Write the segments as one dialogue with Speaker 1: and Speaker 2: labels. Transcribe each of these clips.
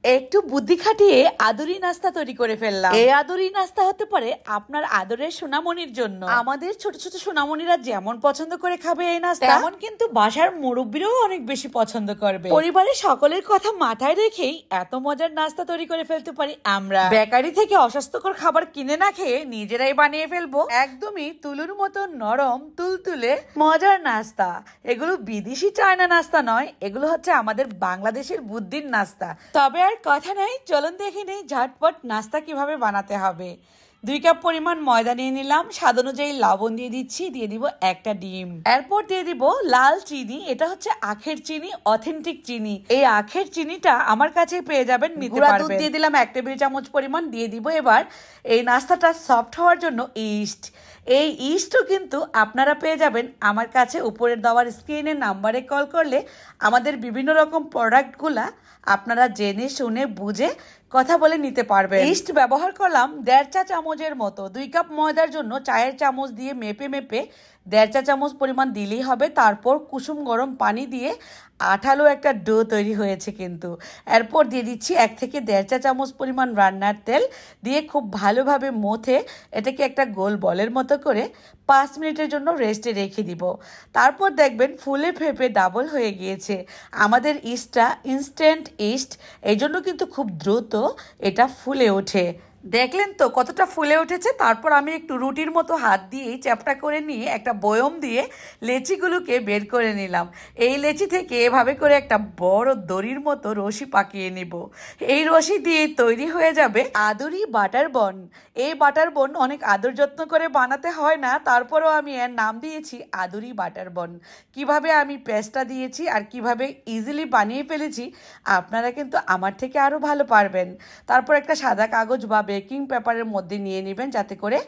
Speaker 1: একটু বুদ্ধি খাটিয়ে আদুরি নাস্তা তৈরি করে ফেললাম। এই আদুরি নাস্তা হতে পারে আপনার আদরের সোনামণির জন্য। আমাদের ছোট ছোট সোনামণিরা যেমন পছন্দ করে খাবে এই নাস্তা, তেমন কিন্তু বাসার মুরব্বীরাও অনেক বেশি পছন্দ করবে। পরিবারের সকলের কথা মাথায় রেখেই এত মজার নাস্তা তৈরি করে ফেলতে পারি আমরা। বেকারি থেকে অস্বাস্থ্যকর খাবার কিনে না খেয়ে নিজেরাই বানিয়ে ফেলবো একদমই তুলুর মতো নরম তুলতুলে মজার নাস্তা। এগুলো বিদেশি চায়না নাস্তা নয়, এগুলো হচ্ছে আমাদের বাংলাদেশের বুদ্ধির নাস্তা। তবে আর কথা নাই, চলুন দেখে নেই ঝটপট নাস্তা কিভাবে বানাতে হবে। 2 কাপ পরিমাণ ময়দা নিয়ে নিলাম, স্বাদ অনুযায়ী লবণ দিয়ে দিচ্ছি, দিয়ে দিব একটা ডিম, এরপর দিয়ে দিব লাল চিনি। এটা হচ্ছে আখের চিনি, অথেন্টিক চিনি। এই আখের চিনিটা আমার কাছে পেয়ে যাবেন, নিতে পারবেন। দুধ দিয়ে দিলাম 1 টেবিল চামচ পরিমাণ, দিয়ে দিব এবার এই নাস্তাটা সফট হওয়ার জন্য ইস্ট। এই ইস্টও কিন্তু আপনারা পেয়ে যাবেন আমার কাছে উপরের দেওয়ার স্ক্রিনের নাম্বারে কল করলে। আমাদের বিভিন্ন রকম প্রোডাক্টগুলা আপনারা জেনে শুনে বুঝে কথা বলে নিতে পারবেন। ইস্ট ব্যবহার করলাম 1.5 চা চামচের মতো। 2 কাপ ময়দার জন্য চায়ের চামচ দিয়ে মেপে 1.5 চা চামচ পরিমাণ দিলেই হবে। তারপর কুসুম গরম পানি দিয়ে আঠালো একটা ডো তৈরি হয়েছে কিন্তু। এরপর দিয়ে দিচ্ছি 1 থেকে 1.5 চা চামচ পরিমাণ রান্নার তেল, দিয়ে খুব ভালোভাবে মথে এটাকে একটা গোল বলের মতো করে 5 মিনিটের জন্য রেস্টে রেখে দিব। তারপর দেখবেন ফুলে ফেপে ডাবল হয়ে গিয়েছে। আমাদের ইস্টটা ইনস্ট্যান্ট ইস্ট, এই জন্য কিন্তু খুব দ্রুত এটা ফুলে ওঠে। দেখলেন তো কতটা ফুলে উঠেছে। তারপর আমি একটু রুটির মতো হাত দিয়েই চ্যাপটা করে নিয়ে একটা বয়ম দিয়ে লেচিগুলোকে বের করে নিলাম। এই লেচি থেকে এভাবে করে একটা বড় দড়ির মতো রশি পাকিয়ে নিব। এই রশি দিয়ে তৈরি হয়ে যাবে আদুরি বাটার বন। এই বাটার বন অনেক আদর যত্ন করে বানাতে হয় না, তারপরেও আমি এর নাম দিয়েছি আদুরি বাটার বন। কিভাবে আমি পেস্টটা দিয়েছি আর কিভাবে ইজিলি বানিয়ে ফেলেছি আপনারা কিন্তু আমার থেকে আরও ভালো পারবেন। তারপর একটা সাদা কাগজ বা বেকিং পেপারের মধ্যে নিয়ে নেবেন, যাতে করে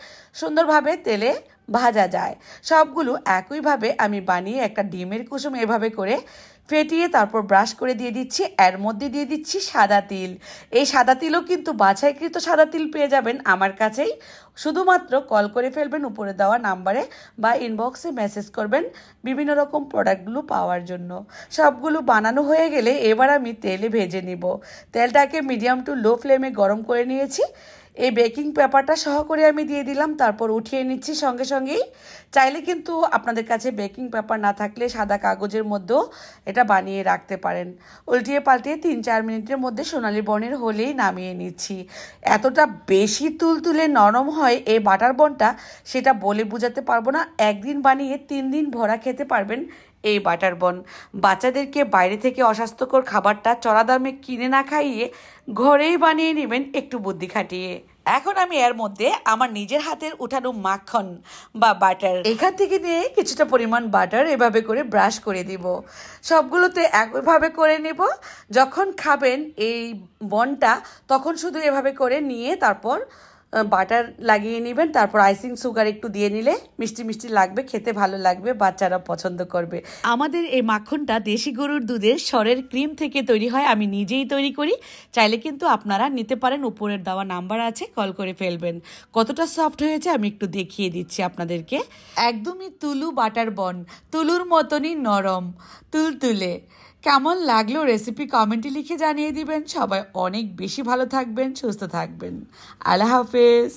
Speaker 1: সুন্দরভাবে তেলে ভাজা যায়। সবগুলো একইভাবে আমি বানিয়ে একটা ডিমের কুসুম এভাবে করে ফেটিয়ে তারপর ব্রাশ করে দিয়ে দিচ্ছি। এর মধ্যে দিয়ে দিচ্ছি সাদা তিল। এই সাদা তিলও কিন্তু বাছাইকৃত সাদা তিল পেয়ে যাবেন আমার কাছেই। শুধুমাত্র কল করে ফেলবেন উপরে দেওয়া নাম্বারে বা ইনবক্সে মেসেজ করবেন বিভিন্ন রকম প্রোডাক্টগুলো পাওয়ার জন্য। সবগুলো বানানো হয়ে গেলে এবার আমি তেলে ভেজে নিব। তেলটাকে মিডিয়াম টু লো ফ্লেমে গরম করে নিয়েছি। এই বেকিং পেপারটা সহ করে আমি দিয়ে দিলাম, তারপর উঠিয়ে নিচ্ছি সঙ্গে সঙ্গেই। চাইলে কিন্তু আপনাদের কাছে বেকিং পেপার না থাকলে সাদা কাগজের মধ্যেও এটা বানিয়ে রাখতে পারেন। উল্টিয়ে পাল্টিয়ে 3-4 মিনিটের মধ্যে সোনালি বর্ণের হলেই নামিয়ে নিচ্ছি। এতটা বেশি তুলতুলে নরম হয় এই বাটার বনটা, সেটা বলে বোঝাতে পারবো না। একদিন বানিয়ে 3 দিন ভরা খেতে পারবেন এই বাটার বন। বাচ্চাদেরকে বাইরে থেকে অস্বাস্থ্যকর খাবারটা চড়া দামে কিনে না খাইয়ে ঘরেই বানিয়ে নেবেন একটু বুদ্ধি খাটিয়ে। এখন আমি এর মধ্যে আমার নিজের হাতের উঠানো মাখন বা বাটার এখান থেকে নিয়ে কিছুটা পরিমাণ বাটার এভাবে করে ব্রাশ করে দিব। সবগুলোতে একইভাবে করে নেব। যখন খাবেন এই বনটা তখন শুধু এভাবে করে নিয়ে তারপর বাটার লাগিয়ে নেবেন। তারপর আইসিং সুগার একটু দিয়ে নিলে মিষ্টি মিষ্টি লাগবে, খেতে ভালো লাগবে, বাচ্চারা পছন্দ করবে। আমাদের এই মাখনটা দেশি গরুর দুধের সরের ক্রিম থেকে তৈরি হয়, আমি নিজেই তৈরি করি। চাইলে কিন্তু আপনারা নিতে পারেন, উপরের দেওয়া নাম্বার আছে, কল করে ফেলবেন। কতটা সফট হয়েছে আমি একটু দেখিয়ে দিচ্ছি আপনাদেরকে। একদমই তুলু বাটার বন, তুলুর মতনই নরম তুলতুলে। কেমন লাগলো রেসিপি কমেন্টে লিখে জানিয়ে দিবেন। সবাই অনেক বেশি ভালো থাকবেন, সুস্থ থাকবেন। আল্লাহ হাফেজ।